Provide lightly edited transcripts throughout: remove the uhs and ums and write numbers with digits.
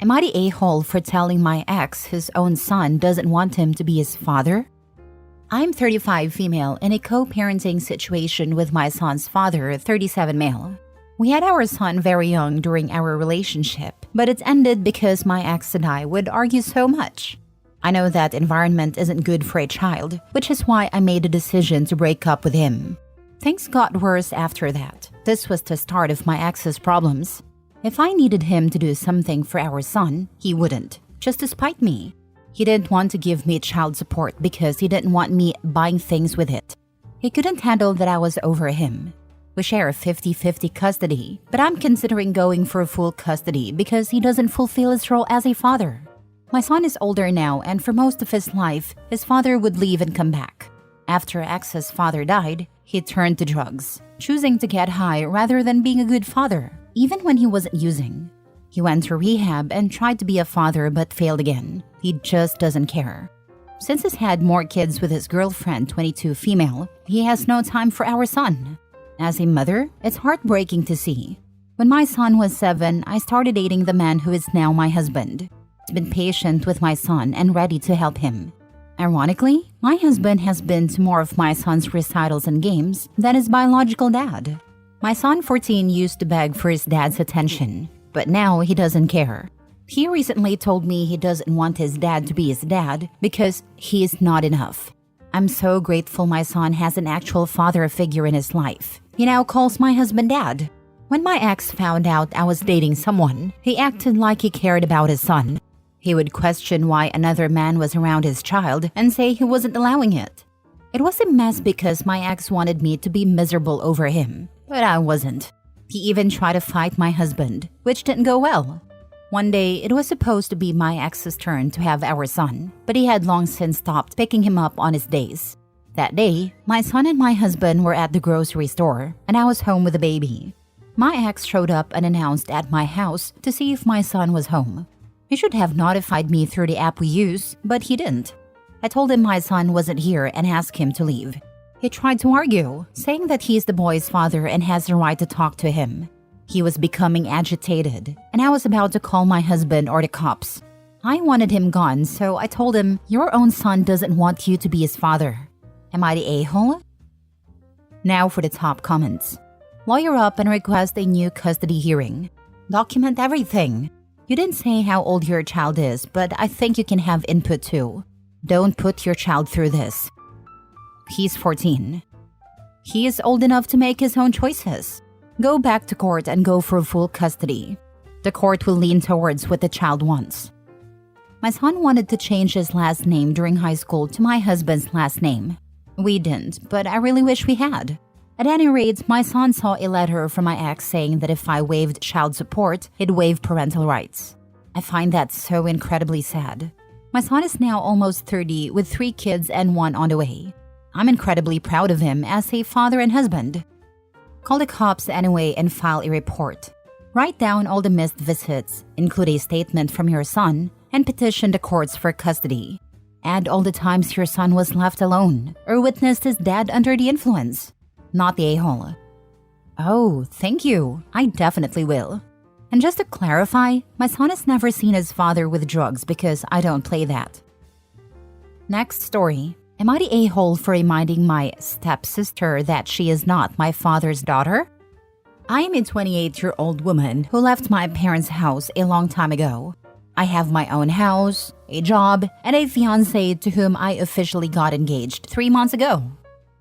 Am I the a-hole for telling my ex his own son doesn't want him to be his father? I'm 35 female in a co-parenting situation with my son's father, 37 male. We had our son very young during our relationship, but it ended because my ex and I would argue so much. I know that environment isn't good for a child, which is why I made a decision to break up with him. Things got worse after that. This was the start of my ex's problems. If I needed him to do something for our son, he wouldn't, just to spite me. He didn't want to give me child support because he didn't want me buying things with it. He couldn't handle that I was over him. We share 50-50 custody, but I'm considering going for full custody because he doesn't fulfill his role as a father. My son is older now, and for most of his life, his father would leave and come back. After ex's father died, he turned to drugs, choosing to get high rather than being a good father, even when he wasn't using. He went to rehab and tried to be a father but failed again. He just doesn't care. Since he's had more kids with his girlfriend, 22 female, he has no time for our son. As a mother, it's heartbreaking to see. When my son was 7, I started dating the man who is now my husband. He's been patient with my son and ready to help him. Ironically, my husband has been to more of my son's recitals and games than his biological dad. My son, 14, used to beg for his dad's attention, but now he doesn't care. He recently told me he doesn't want his dad to be his dad because he is not enough. I'm so grateful my son has an actual father figure in his life. He now calls my husband dad. When my ex found out I was dating someone, he acted like he cared about his son. He would question why another man was around his child and say he wasn't allowing it. It was a mess because my ex wanted me to be miserable over him, but I wasn't. He even tried to fight my husband, which didn't go well. One day, it was supposed to be my ex's turn to have our son, but he had long since stopped picking him up on his days. That day, my son and my husband were at the grocery store, and I was home with the baby. My ex showed up unannounced at my house to see if my son was home. He should have notified me through the app we use, but he didn't. I told him my son wasn't here and asked him to leave. He tried to argue, saying that he's the boy's father and has the right to talk to him. He was becoming agitated, and I was about to call my husband or the cops. I wanted him gone, so I told him, "Your own son doesn't want you to be his father." Am I the a-hole? Now for the top comments. Lawyer up and request a new custody hearing. Document everything. You didn't say how old your child is, but I think you can have input too. Don't put your child through this. He's 14. He is old enough to make his own choices. Go back to court and go for full custody. The court will lean towards what the child wants. My son wanted to change his last name during high school to my husband's last name. We didn't, but I really wish we had. At any rate, my son saw a letter from my ex saying that if I waived child support, he'd waive parental rights. I find that so incredibly sad. My son is now almost 30 with 3 kids and 1 on the way. I'm incredibly proud of him as a father and husband. Call the cops anyway and file a report. Write down all the missed visits, include a statement from your son, and petition the courts for custody. Add all the times your son was left alone or witnessed his dad under the influence. Not the a-hole. Oh, thank you. I definitely will. And just to clarify, my son has never seen his father with drugs because I don't play that. Next story. Am I the a-hole for reminding my stepsister that she is not my father's daughter? I am a 28-year-old woman who left my parents' house a long time ago. I have my own house, a job, and a fiancé to whom I officially got engaged 3 months ago.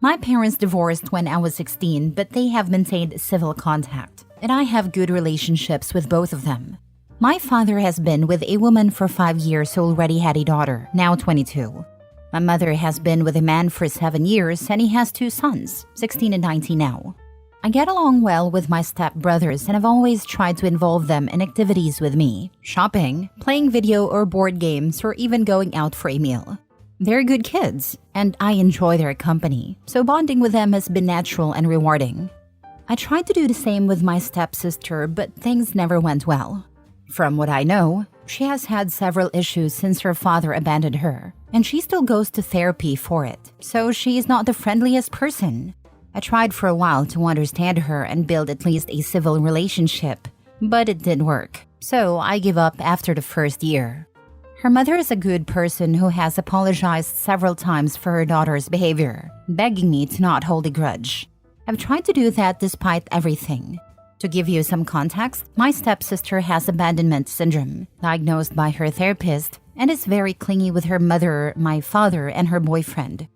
My parents divorced when I was 16, but they have maintained civil contact, and I have good relationships with both of them. My father has been with a woman for 5 years who already had a daughter, now 22. My mother has been with a man for 7 years, and he has 2 sons, 16 and 19 now. I get along well with my stepbrothers and I've always tried to involve them in activities with me, shopping, playing video or board games, or even going out for a meal. They're good kids, and I enjoy their company, so bonding with them has been natural and rewarding. I tried to do the same with my stepsister, but things never went well. From what I know, she has had several issues since her father abandoned her, and she still goes to therapy for it, so she is not the friendliest person. I tried for a while to understand her and build at least a civil relationship, but it didn't work. So I give up after the first year. Her mother is a good person who has apologized several times for her daughter's behavior, begging me to not hold a grudge. I've tried to do that despite everything. To give you some context, my stepsister has abandonment syndrome, diagnosed by her therapist, and is very clingy with her mother, my father, and her boyfriend.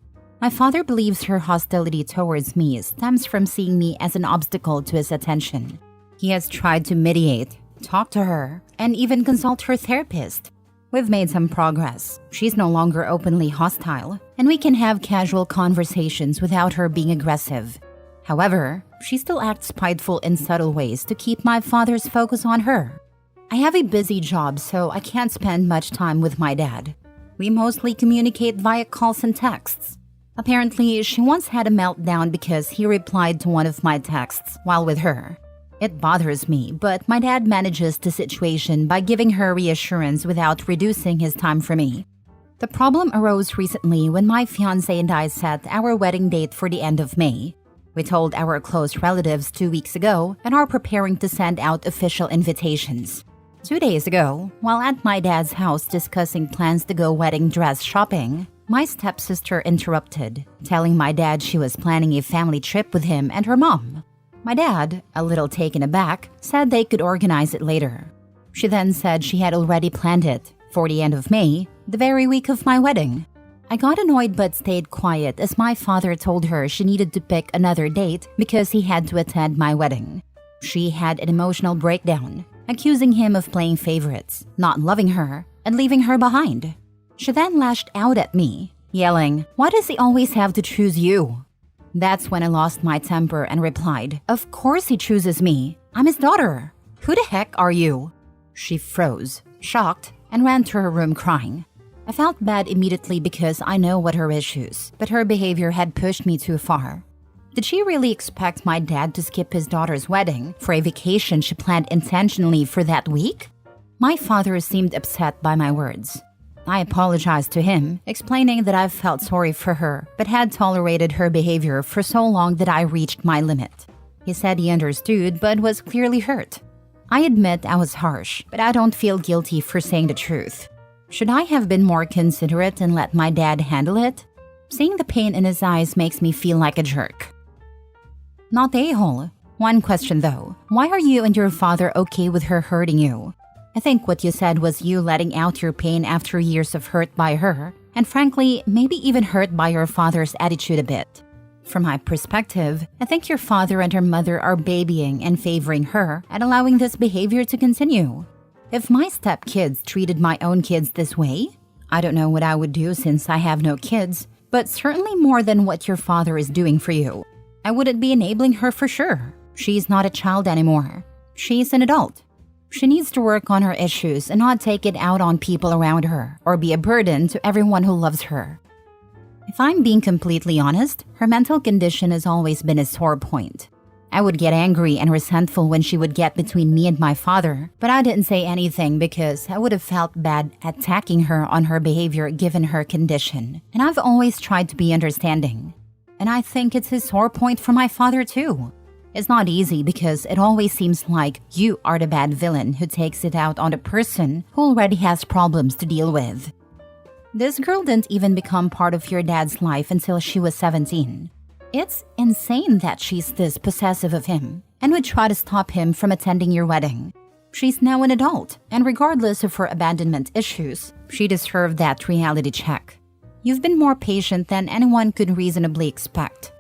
My father believes her hostility towards me stems from seeing me as an obstacle to his attention. He has tried to mediate, talk to her, and even consult her therapist. We've made some progress. She's no longer openly hostile, and we can have casual conversations without her being aggressive. However, she still acts spiteful in subtle ways to keep my father's focus on her. I have a busy job, so I can't spend much time with my dad. We mostly communicate via calls and texts. Apparently, she once had a meltdown because he replied to one of my texts while with her. It bothers me, but my dad manages the situation by giving her reassurance without reducing his time for me. The problem arose recently when my fiancé and I set our wedding date for the end of May. We told our close relatives 2 weeks ago and are preparing to send out official invitations. 2 days ago, while at my dad's house discussing plans to go wedding dress shopping, my stepsister interrupted, telling my dad she was planning a family trip with him and her mom. My dad, a little taken aback, said they could organize it later. She then said she had already planned it for the end of May, the very week of my wedding. I got annoyed but stayed quiet as my father told her she needed to pick another date because he had to attend my wedding. She had an emotional breakdown, accusing him of playing favorites, not loving her, and leaving her behind. She then lashed out at me, yelling, "Why does he always have to choose you?" That's when I lost my temper and replied, "Of course he chooses me. I'm his daughter. Who the heck are you?" She froze, shocked, and ran to her room crying. I felt bad immediately because I know what her issues, but her behavior had pushed me too far. Did she really expect my dad to skip his daughter's wedding for a vacation she planned intentionally for that week? My father seemed upset by my words. I apologized to him, explaining that I've felt sorry for her, but had tolerated her behavior for so long that I reached my limit. He said he understood, but was clearly hurt. I admit I was harsh, but I don't feel guilty for saying the truth. Should I have been more considerate and let my dad handle it? Seeing the pain in his eyes makes me feel like a jerk. Not a-hole. One question though, why are you and your father okay with her hurting you? I think what you said was you letting out your pain after years of hurt by her, and frankly, maybe even hurt by your father's attitude a bit. From my perspective, I think your father and her mother are babying and favoring her and allowing this behavior to continue. If my stepkids treated my own kids this way, I don't know what I would do since I have no kids, but certainly more than what your father is doing for you. I wouldn't be enabling her for sure. She's not a child anymore. She's an adult. She needs to work on her issues and not take it out on people around her or be a burden to everyone who loves her. If I'm being completely honest, her mental condition has always been a sore point. I would get angry and resentful when she would get between me and my father, but I didn't say anything because I would have felt bad attacking her on her behavior given her condition, and I've always tried to be understanding. And I think it's a sore point for my father too. It's not easy because it always seems like you are the bad villain who takes it out on the person who already has problems to deal with. This girl didn't even become part of your dad's life until she was 17. It's insane that she's this possessive of him and would try to stop him from attending your wedding. She's now an adult, and regardless of her abandonment issues, she deserved that reality check. You've been more patient than anyone could reasonably expect.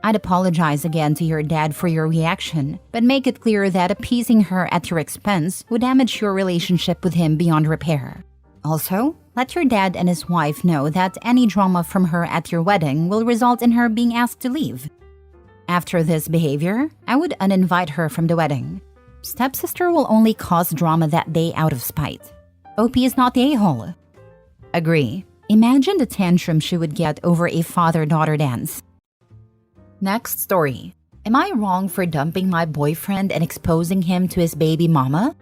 I'd apologize again to your dad for your reaction, but make it clear that appeasing her at your expense would damage your relationship with him beyond repair. Also, let your dad and his wife know that any drama from her at your wedding will result in her being asked to leave. After this behavior, I would uninvite her from the wedding. Stepsister will only cause drama that day out of spite. OP is not the a-hole. Agree. Imagine the tantrum she would get over a father-daughter dance. Next story. Am I wrong for dumping my boyfriend and exposing him to his baby mama?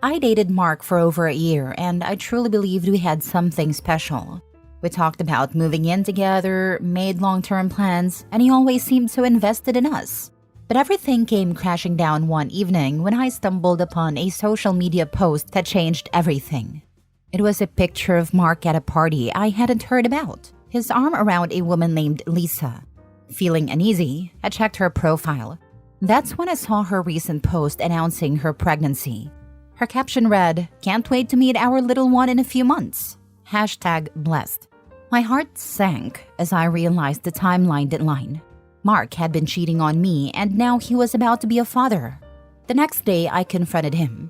I dated Mark for over a year and I truly believed we had something special. We talked about moving in together, made long-term plans, and he always seemed so invested in us. But everything came crashing down one evening when I stumbled upon a social media post that changed everything. It was a picture of Mark at a party I hadn't heard about, his arm around a woman named Lisa. Feeling uneasy, I checked her profile. That's when I saw her recent post announcing her pregnancy. Her caption read, "Can't wait to meet our little one in a few months. #blessed." My heart sank as I realized the timeline deadline. Mark had been cheating on me and now he was about to be a father. The next day, I confronted him.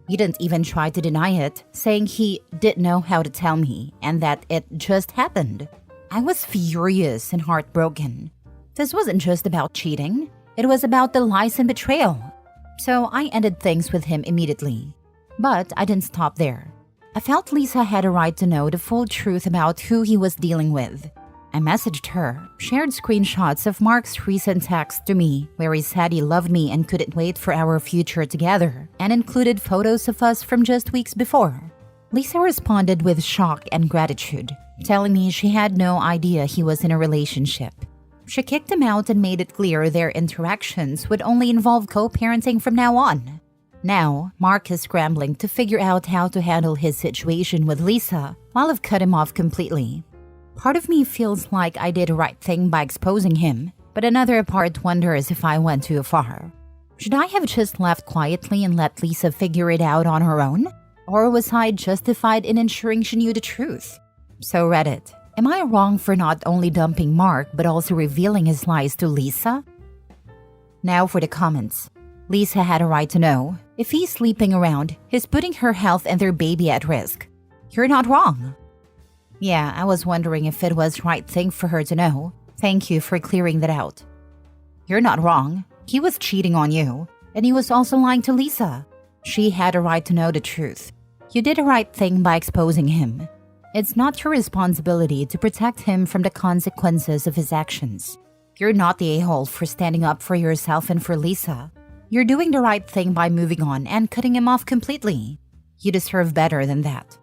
He didn't even try to deny it, saying he didn't know how to tell me and that it just happened. I was furious and heartbroken. This wasn't just about cheating. It was about the lies and betrayal. So I ended things with him immediately. But I didn't stop there. I felt Lisa had a right to know the full truth about who he was dealing with. I messaged her, shared screenshots of Mark's recent text to me where he said he loved me and couldn't wait for our future together, and included photos of us from just weeks before. Lisa responded with shock and gratitude, telling me she had no idea he was in a relationship. She kicked him out and made it clear their interactions would only involve co-parenting from now on. Now, Mark is scrambling to figure out how to handle his situation with Lisa while I've cut him off completely. Part of me feels like I did the right thing by exposing him, but another part wonders if I went too far. Should I have just left quietly and let Lisa figure it out on her own? Or was I justified in ensuring she knew the truth? So Reddit, am I wrong for not only dumping Mark but also revealing his lies to Lisa? Now for the comments. Lisa had a right to know. If he's sleeping around, he's putting her health and their baby at risk. You're not wrong. Yeah, I was wondering if it was the right thing for her to know. Thank you for clearing that out. You're not wrong. He was cheating on you, and he was also lying to Lisa. She had a right to know the truth. You did the right thing by exposing him. It's not your responsibility to protect him from the consequences of his actions. You're not the a-hole for standing up for yourself and for Lisa. You're doing the right thing by moving on and cutting him off completely. You deserve better than that.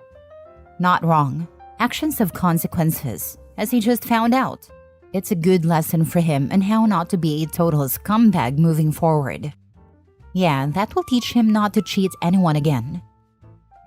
Not wrong. Actions have consequences, as he just found out. It's a good lesson for him on how not to be a total scumbag moving forward. Yeah, that will teach him not to cheat anyone again.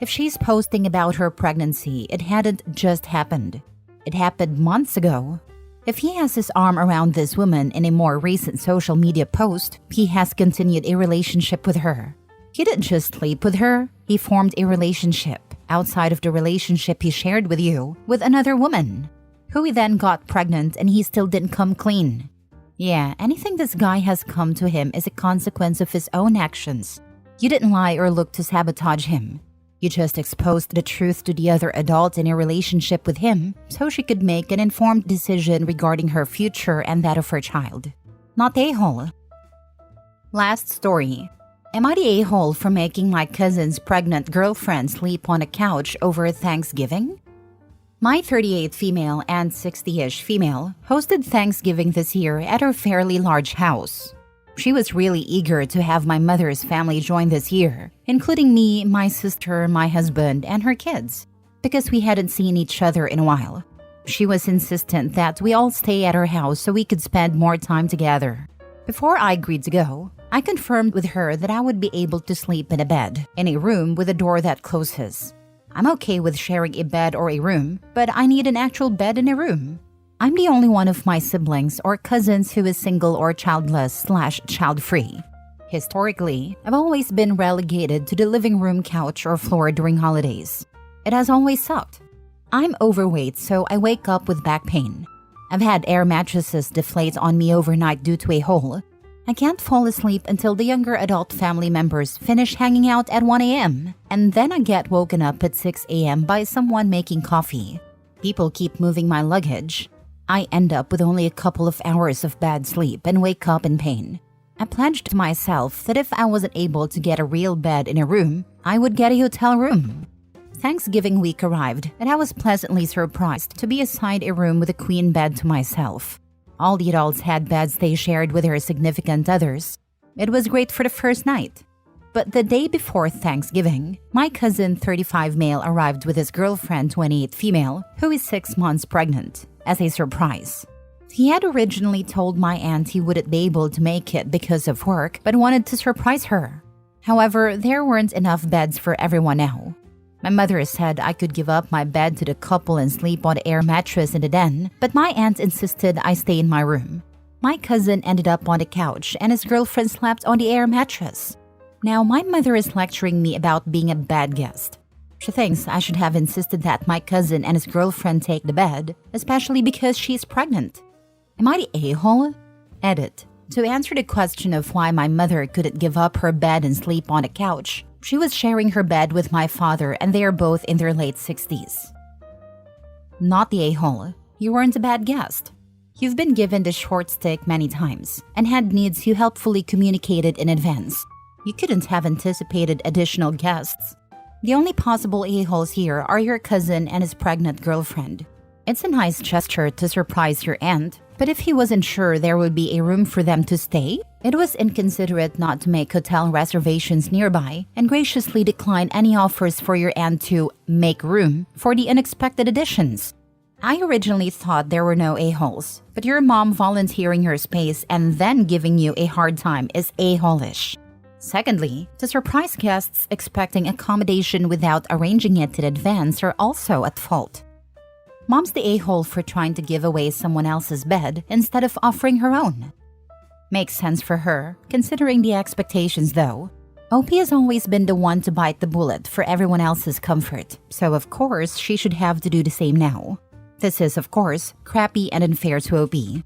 If she's posting about her pregnancy, it hadn't just happened. It happened months ago. If he has his arm around this woman in a more recent social media post, he has continued a relationship with her. He didn't just sleep with her, he formed a relationship outside of the relationship he shared with you with another woman, who he then got pregnant and he still didn't come clean. Yeah, anything this guy has come to him is a consequence of his own actions. You didn't lie or look to sabotage him. You just exposed the truth to the other adult in a relationship with him so she could make an informed decision regarding her future and that of her child. Not the a-hole. Last story. Am I the a-hole for making my cousin's pregnant girlfriend sleep on a couch over Thanksgiving? My 38 female and 60-ish female hosted Thanksgiving this year at her fairly large house. She was really eager to have my mother's family join this year, including me, my sister, my husband, and her kids, because we hadn't seen each other in a while. She was insistent that we all stay at her house so we could spend more time together. Before I agreed to go, I confirmed with her that I would be able to sleep in a bed, in a room with a door that closes. I'm okay with sharing a bed or a room, but I need an actual bed in a room. I'm the only one of my siblings or cousins who is single or childless/child-free. Historically, I've always been relegated to the living room couch or floor during holidays. It has always sucked. I'm overweight, so I wake up with back pain. I've had air mattresses deflate on me overnight due to a hole. I can't fall asleep until the younger adult family members finish hanging out at 1 a.m. and then I get woken up at 6 a.m. by someone making coffee. People keep moving my luggage. I end up with only a couple of hours of bad sleep and wake up in pain. I pledged to myself that if I wasn't able to get a real bed in a room, I would get a hotel room. Thanksgiving week arrived and I was pleasantly surprised to be assigned a room with a queen bed to myself. All the adults had beds they shared with their significant others. It was great for the first night. But the day before Thanksgiving, my cousin 35 male arrived with his girlfriend 28 female, who is 6 months pregnant, as a surprise. He had originally told my aunt he wouldn't be able to make it because of work, but wanted to surprise her. However, there weren't enough beds for everyone now. My mother said I could give up my bed to the couple and sleep on the air mattress in the den, but my aunt insisted I stay in my room. My cousin ended up on the couch and his girlfriend slept on the air mattress. Now my mother is lecturing me about being a bad guest. She thinks I should have insisted that my cousin and his girlfriend take the bed, especially because she's pregnant. Am I the a-hole? Edit. To answer the question of why my mother couldn't give up her bed and sleep on a couch, she was sharing her bed with my father and they are both in their late 60s. Not the a-hole. You weren't a bad guest. You've been given the short stick many times and had needs you helpfully communicated in advance. You couldn't have anticipated additional guests. The only possible a-holes here are your cousin and his pregnant girlfriend. It's a nice gesture to surprise your aunt, but if he wasn't sure there would be a room for them to stay, it was inconsiderate not to make hotel reservations nearby and graciously decline any offers for your aunt to make room for the unexpected additions. I originally thought there were no a-holes, but your mom volunteering her space and then giving you a hard time is a-hole-ish. Secondly, to surprise guests expecting accommodation without arranging it in advance are also at fault. Mom's the a-hole for trying to give away someone else's bed instead of offering her own. Makes sense for her, considering the expectations though. OP has always been the one to bite the bullet for everyone else's comfort, so of course she should have to do the same now. This is, of course, crappy and unfair to OP.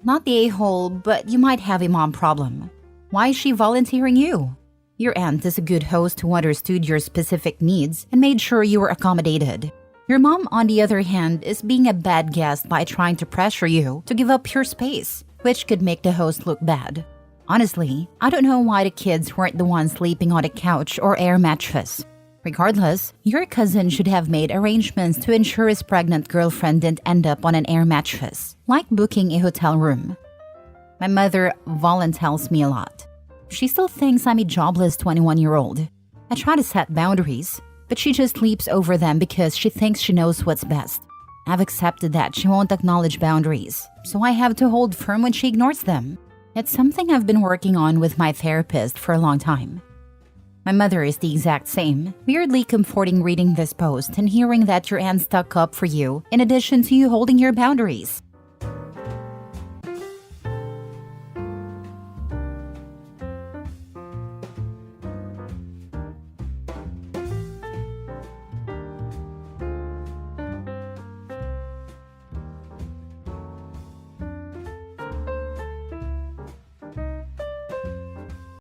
Not the a-hole, but you might have a mom problem. Why is she volunteering you? Your aunt is a good host who understood your specific needs and made sure you were accommodated. Your mom, on the other hand, is being a bad guest by trying to pressure you to give up your space, which could make the host look bad. Honestly, I don't know why the kids weren't the ones sleeping on a couch or air mattress. Regardless, your cousin should have made arrangements to ensure his pregnant girlfriend didn't end up on an air mattress, like booking a hotel room. My mother voluntells me a lot. She still thinks I'm a jobless 21-year-old. I try to set boundaries, but she just leaps over them because she thinks she knows what's best. I've accepted that she won't acknowledge boundaries, so I have to hold firm when she ignores them. It's something I've been working on with my therapist for a long time. My mother is the exact same, weirdly comforting reading this post and hearing that your aunt stuck up for you in addition to you holding your boundaries.